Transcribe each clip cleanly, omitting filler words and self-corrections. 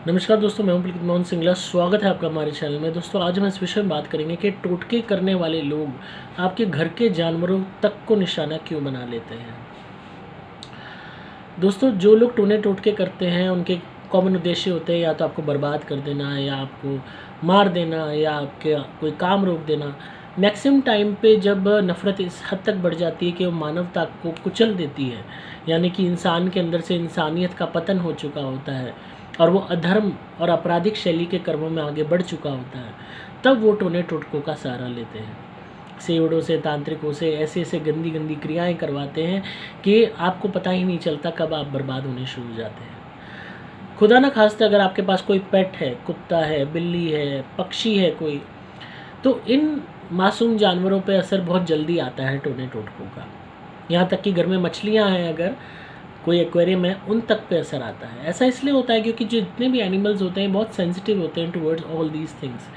नमस्कार दोस्तों, मैं हूं पुलकित मोहन सिंगला। स्वागत है आपका हमारे चैनल में। दोस्तों, आज हम इस विषय में बात करेंगे कि टोटके करने वाले लोग आपके घर के जानवरों तक को निशाना क्यों बना लेते हैं। दोस्तों, जो लोग टोने टोटके करते हैं उनके कॉमन उद्देश्य होते हैं या तो आपको बर्बाद कर देना, या आपको मार देना, या आपके कोई काम रोक देना। मैक्सिमम टाइम पे जब नफ़रत इस हद तक बढ़ जाती है कि वो मानवता को कुचल देती है, यानी कि इंसान के अंदर से इंसानियत का पतन हो चुका होता है और वो अधर्म और आपराधिक शैली के कर्मों में आगे बढ़ चुका होता है, तब वो टोने टोटकों का सहारा लेते हैं। सेवड़ों से, तांत्रिकों से ऐसे ऐसे गंदी गंदी क्रियाएं करवाते हैं कि आपको पता ही नहीं चलता कब आप बर्बाद होने शुरू हो जाते हैं। खुदा न खास्ता अगर आपके पास कोई पेट है, कुत्ता है, बिल्ली है, पक्षी है कोई, तो इन मासूम जानवरों पे असर बहुत जल्दी आता है टोने टोटकों का। यहाँ तक कि घर में मछलियाँ हैं, अगर कोई एक्वेरियम है, उन तक पे असर आता है। ऐसा इसलिए होता है क्योंकि जो जितने भी एनिमल्स होते हैं बहुत सेंसिटिव होते हैं टुवर्ड्स ऑल दीज थिंग्स।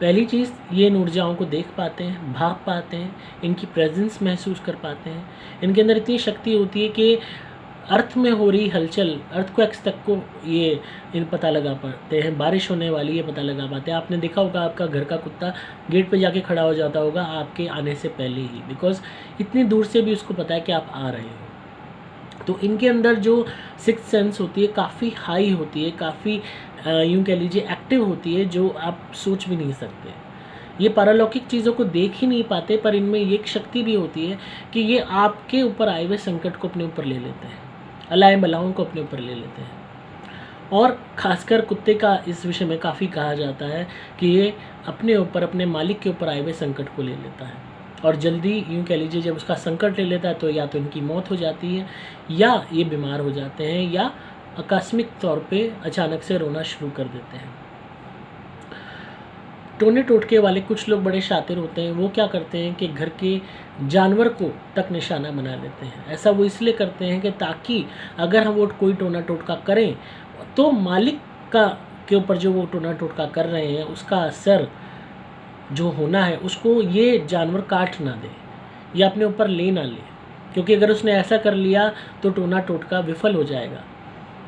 पहली चीज़, ये इन ऊर्जाओं को देख पाते हैं, भाग पाते हैं, इनकी प्रेजेंस महसूस कर पाते हैं। इनके अंदर इतनी शक्ति होती है कि अर्थ में हो रही हलचल, अर्थक्वेक्स तक को ये इन पता लगा पाते हैं। बारिश होने वाली है पता लगा पाते हैं। आपने देखा होगा आपका घर का कुत्ता गेट पे जाके खड़ा हो जाता होगा आपके आने से पहले ही, बिकॉज इतनी दूर से भी उसको पता है कि आप आ रहे हो। तो इनके अंदर जो सिक्स्थ सेंस होती है काफ़ी हाई होती है, काफ़ी यूँ कह लीजिए एक्टिव होती है, जो आप सोच भी नहीं सकते। ये पारलौकिक चीज़ों को देख ही नहीं पाते, पर इनमें ये एक शक्ति भी होती है कि ये आपके ऊपर आए हुए संकट को अपने ऊपर ले लेते हैं, अलाए बलाओं को अपने ऊपर ले लेते हैं। और ख़ासकर कुत्ते का इस विषय में काफ़ी कहा जाता है कि ये अपने ऊपर, अपने मालिक के ऊपर आए हुए संकट को ले लेता है, और जल्दी यूँ कह लीजिए जब उसका संकट ले लेता है तो या तो इनकी मौत हो जाती है, या ये बीमार हो जाते हैं, या आकस्मिक तौर पे अचानक से रोना शुरू कर देते हैं। टोने टोटके वाले कुछ लोग बड़े शातिर होते हैं। वो क्या करते हैं कि घर के जानवर को तक निशाना बना लेते हैं। ऐसा वो इसलिए करते हैं कि ताकि अगर हम वो कोई टोना टोटका करें तो मालिक का के ऊपर जो वो टोना टोटका कर रहे हैं उसका असर जो होना है उसको ये जानवर काट ना दे या अपने ऊपर ले ना ले। क्योंकि अगर उसने ऐसा कर लिया तो टोना टोटका विफल हो जाएगा,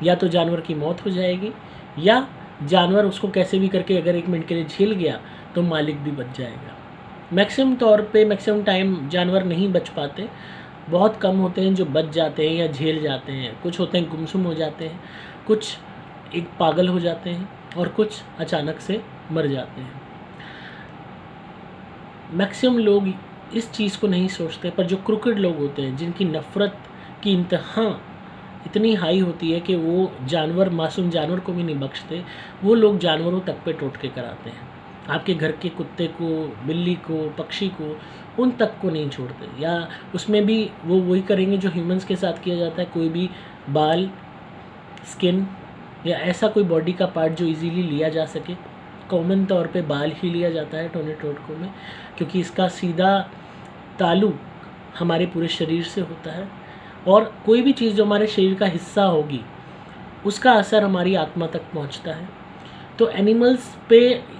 या तो जानवर की मौत हो जाएगी, या जानवर उसको कैसे भी करके अगर 1 मिनट के लिए झेल गया तो मालिक भी बच जाएगा। मैक्सिमम तौर पे मैक्सिमम टाइम जानवर नहीं बच पाते, बहुत कम होते हैं जो बच जाते हैं या झेल जाते हैं। कुछ होते हैं गुमसुम हो जाते हैं, कुछ एक पागल हो जाते हैं, और कुछ अचानक से मर जाते हैं। मैक्सिमम लोग इस चीज़ को नहीं सोचते, पर जो क्रूकेड लोग होते हैं जिनकी नफ़रत की इंतहा इतनी हाई होती है कि वो जानवर, मासूम जानवर को भी नहीं बख्शते, वो लोग जानवरों तक पे टोटके कराते हैं। आपके घर के कुत्ते को, बिल्ली को, पक्षी को, उन तक को नहीं छोड़ते, या उसमें भी वो वही करेंगे जो ह्यूमंस के साथ किया जाता है। कोई भी बाल, स्किन या ऐसा कोई बॉडी का पार्ट जो इजीली लिया जा सके, कॉमन तौर पे बाल ही लिया जाता है टोने टोटकों में, क्योंकि इसका सीधा ताल्लुक हमारे पूरे शरीर से होता है, और कोई भी चीज़ जो हमारे शरीर का हिस्सा होगी उसका असर हमारी आत्मा तक पहुंचता है। तो एनिमल्स पे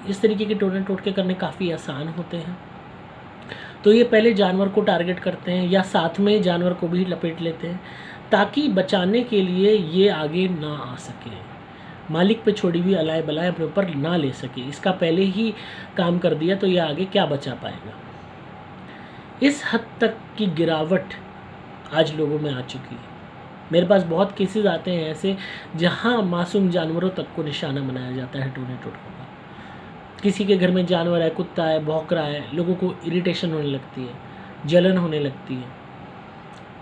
इस तरीके के टोने टोटके करने काफ़ी आसान होते हैं। तो ये पहले जानवर को टारगेट करते हैं या साथ में जानवर को भी लपेट लेते हैं, ताकि बचाने के लिए ये आगे ना आ सके, मालिक पे छोड़ी हुई अलाए बलाए अपने ऊपर ना ले सके। इसका पहले ही काम कर दिया तो ये आगे क्या बचा पाएगा। इस हद तक की गिरावट आज लोगों में आ चुकी है। मेरे पास बहुत केसेस आते हैं ऐसे जहां मासूम जानवरों तक को निशाना बनाया जाता है टोने टोटकों का। किसी के घर में जानवर है, कुत्ता है, भौंक रहा है, लोगों को इरिटेशन होने लगती है, जलन होने लगती है,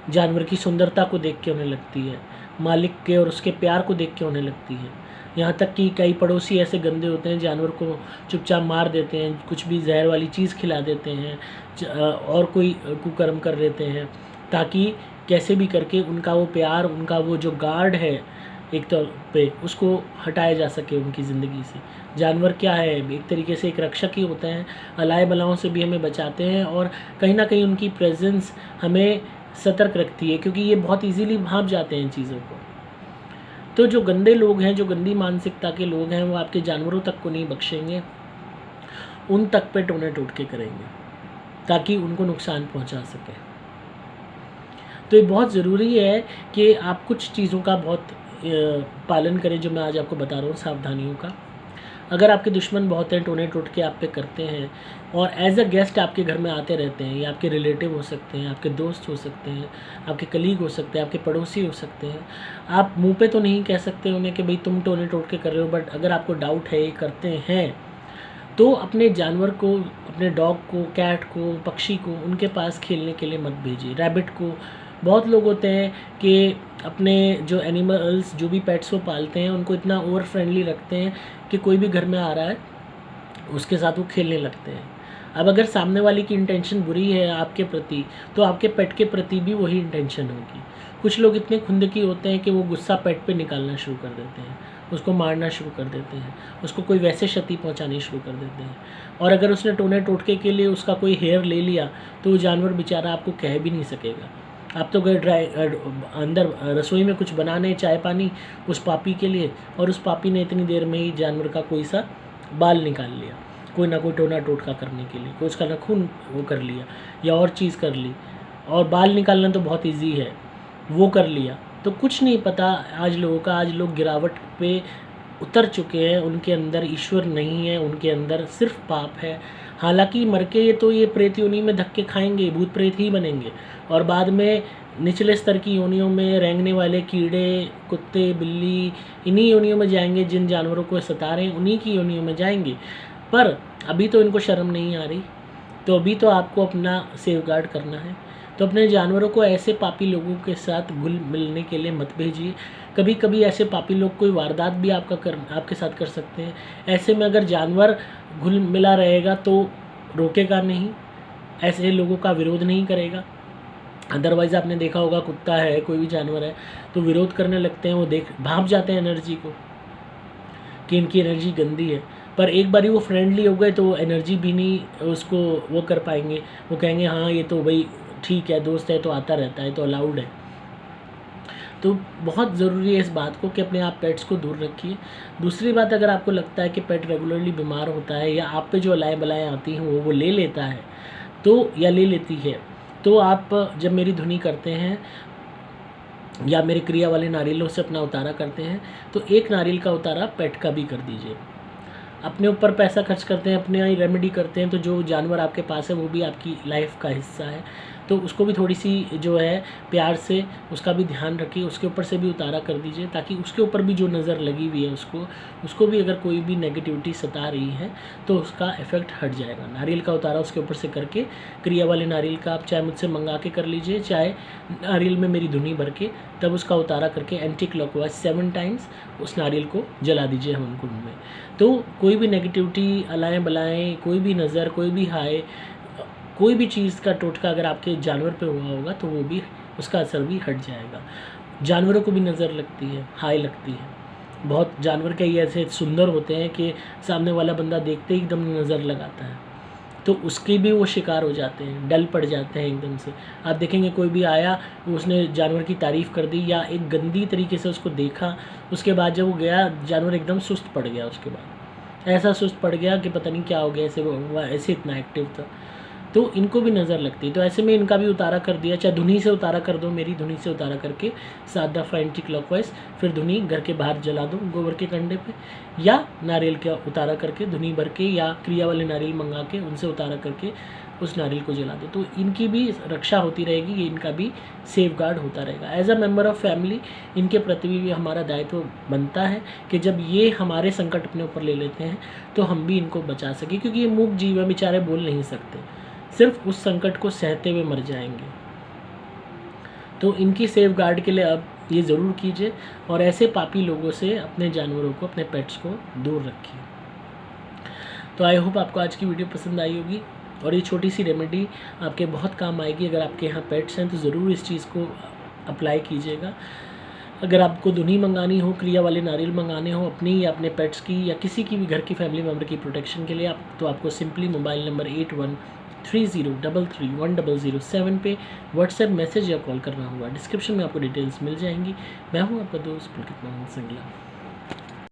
जानवर की सुंदरता को देख के होने लगती है, मालिक के और उसके प्यार को देख के होने लगती है। यहाँ तक कि कई पड़ोसी ऐसे गंदे होते हैं, जानवर को चुपचाप मार देते हैं, कुछ भी जहर वाली चीज़ खिला देते हैं, और कोई कुकर्म कर देते हैं, ताकि कैसे भी करके उनका वो प्यार, उनका वो जो गार्ड है एक तौर पे, उसको हटाया जा सके उनकी ज़िंदगी से। जानवर क्या है, एक तरीके से एक रक्षक ही होते हैं, अलाए बलाओं से भी हमें बचाते हैं, और कहीं ना कहीं उनकी प्रेजेंस हमें सतर्क रखती है, क्योंकि ये बहुत इजीली भांप जाते हैं इन चीज़ों को। तो जो गंदे लोग हैं, जो गंदी मानसिकता के लोग हैं, वो आपके जानवरों तक को नहीं बख्शेंगे, उन तक पे टोने टोटके करेंगे ताकि उनको नुकसान पहुंचा सके। तो ये बहुत ज़रूरी है कि आप कुछ चीज़ों का बहुत पालन करें जो मैं आज आपको बता रहा हूँ सावधानियों का। अगर आपके दुश्मन बहुत हैं, टोने टोट के आप पे करते हैं और एज अ गेस्ट आपके घर में आते रहते हैं, या आपके रिलेटिव हो सकते हैं, आपके दोस्त हो सकते हैं, आपके कलीग हो सकते हैं, आपके पड़ोसी हो सकते हैं, आप मुंह पे तो नहीं कह सकते उन्हें कि भाई तुम टोने टोट के कर रहे हो, बट अगर आपको डाउट है ये करते हैं तो अपने जानवर को, अपने डॉग को, कैट को, पक्षी को उनके पास खेलने के लिए मत भेजिए। रैबिट को, बहुत लोग होते हैं कि अपने जो एनिमल्स, जो भी पेट्स वो पालते हैं, उनको इतना ओवर फ्रेंडली रखते हैं कि कोई भी घर में आ रहा है उसके साथ वो खेलने लगते हैं। अब अगर सामने वाले की इंटेंशन बुरी है आपके प्रति, तो आपके पेट के प्रति भी वही इंटेंशन होगी। कुछ लोग इतने खुंदकी होते हैं कि वो गुस्सा पेट पे निकालना शुरू कर देते हैं, उसको मारना शुरू कर देते हैं, उसको कोई वैसे क्षति पहुंचानी शुरू कर देते हैं। और अगर उसने टोने टोटके के लिए उसका कोई हेयर ले लिया तो वो जानवर बेचारा आपको कह भी नहीं सकेगा। आप तो गए अंदर रसोई में कुछ बनाने, चाय पानी उस पापी के लिए, और उस पापी ने इतनी देर में ही जानवर का कोई सा बाल निकाल लिया, कोई ना कोई टोना टोटका करने के लिए, कोई उसका नाखून वो कर लिया या और चीज़ कर ली। और बाल निकालना तो बहुत ईजी है, वो कर लिया। तो कुछ नहीं पता आज लोगों का, आज लोग गिरावट पे उतर चुके हैं, उनके अंदर ईश्वर नहीं है, उनके अंदर सिर्फ पाप है। हालांकि मर के ये प्रेत योनि में धक्के खाएंगे, भूत प्रेत ही बनेंगे, और बाद में निचले स्तर की योनियों में रेंगने वाले कीड़े, कुत्ते, बिल्ली, इन्हीं योनियों में जाएंगे। जिन जानवरों को सता रहे हैं उन्हीं की योनियों में जाएंगे। पर अभी तो इनको शर्म नहीं आ रही, तो अभी तो आपको अपना सेफगार्ड करना है। तो अपने जानवरों को ऐसे पापी लोगों के साथ घुल मिलने के लिए मत भेजिए। कभी कभी ऐसे पापी लोग कोई वारदात भी आपके साथ कर सकते हैं। ऐसे में अगर जानवर घुल मिला रहेगा तो रोकेगा नहीं, ऐसे लोगों का विरोध नहीं करेगा। अदरवाइज़ आपने देखा होगा, कुत्ता है, कोई भी जानवर है, तो विरोध करने लगते हैं, वो भाप जाते हैं एनर्जी को कि इनकी एनर्जी गंदी है। पर एक बारी वो फ्रेंडली हो गए तो वो एनर्जी भी नहीं उसको वो कर पाएंगे। वो कहेंगे हाँ ये तो भाई ठीक है, दोस्त है तो आता रहता है, तो अलाउड है। तो बहुत ज़रूरी है इस बात को कि अपने आप पेट्स को दूर रखिए। दूसरी बात, अगर आपको लगता है कि पेट रेगुलरली बीमार होता है या आप पे जो अलाएँ बलाएँ आती हैं वो ले लेता है तो, या ले लेती है, तो आप जब मेरी धुनी करते हैं या मेरे क्रिया वाले नारियलों से अपना उतारा करते हैं तो एक नारियल का उतारा पेट का भी कर दीजिए। अपने ऊपर पैसा खर्च करते हैं, अपने यहाँ रेमेडी करते हैं, तो जो जानवर आपके पास है वो भी आपकी लाइफ का हिस्सा है, तो उसको भी थोड़ी सी जो है प्यार से उसका भी ध्यान रखिए, उसके ऊपर से भी उतारा कर दीजिए, ताकि उसके ऊपर भी जो नज़र लगी हुई है उसको भी अगर कोई भी नेगेटिविटी सता रही है तो उसका इफ़ेक्ट हट जाएगा। नारियल का उतारा उसके ऊपर से करके, क्रिया वाले नारियल का आप चाहे मुझसे मंगा के कर लीजिए, चाहे नारियल में मेरी धुनी भर के, तब उसका उतारा करके एंटी क्लॉकवाइज 7 टाइम्स उस नारियल को जला दीजिए हवन कुंड में। तो कोई भी नेगेटिविटी, अलाएँ बलाएँ, कोई भी नज़र, कोई भी हाय, कोई भी चीज़ का टोटका अगर आपके जानवर पे हुआ होगा तो वो भी, उसका असर भी हट जाएगा। जानवरों को भी नज़र लगती है, हाय लगती है। बहुत जानवर कई ऐसे सुंदर होते हैं कि सामने वाला बंदा देखते ही एकदम नज़र लगाता है, तो उसके भी वो शिकार हो जाते हैं, डल पड़ जाते हैं एकदम से। आप देखेंगे कोई भी आया, उसने जानवर की तारीफ़ कर दी या एक गंदी तरीके से उसको देखा, उसके बाद जब वो गया जानवर एकदम सुस्त पड़ गया, उसके बाद ऐसा सुस्त पड़ गया कि पता नहीं क्या हो गया, ऐसे इतना एक्टिव था। तो इनको भी नज़र लगती है, तो ऐसे में इनका भी उतारा कर दिया, चाहे धुनी से उतारा कर दो, मेरी धुनी से उतारा करके 7 दफ़ा एंटी क्लॉकवाइज, फिर धुनी घर के बाहर जला दो गोबर के कंडे पे, या नारियल का उतारा करके धुनी भर के, या क्रिया वाले नारियल मंगा के उनसे उतारा करके उस नारियल को जला दो। तो इनकी भी रक्षा होती रहेगी, ये इनका भी सेफ गार्ड होता रहेगा। As a member of family इनके प्रति भी हमारा दायित्व बनता है कि जब ये हमारे संकट अपने ऊपर ले लेते हैं तो हम भी इनको बचा सकें, क्योंकि ये मूक जीव है, बेचारे बोल नहीं सकते, सिर्फ उस संकट को सहते हुए मर जाएंगे। तो इनकी सेफ गार्ड के लिए अब ये ज़रूर कीजिए, और ऐसे पापी लोगों से अपने जानवरों को, अपने पेट्स को दूर रखिए। तो आई होप आपको आज की वीडियो पसंद आई होगी, और ये छोटी सी रेमेडी आपके बहुत काम आएगी। अगर आपके यहाँ पेट्स हैं तो ज़रूर इस चीज़ को अप्लाई कीजिएगा। अगर आपको धुनी मंगानी हो, क्रिया वाले नारियल मंगाने हो अपनी या अपने पेट्स की या किसी की भी घर की फैमिली मेम्बर की प्रोटेक्शन के लिए, तो आपको सिंपली मोबाइल नंबर 8130331007 पे व्हाट्सएप मैसेज या कॉल करना होगा। डिस्क्रिप्शन में आपको डिटेल्स मिल जाएंगी। मैं हूँ आपका दोस्त पुलकित मोहन सिंगला।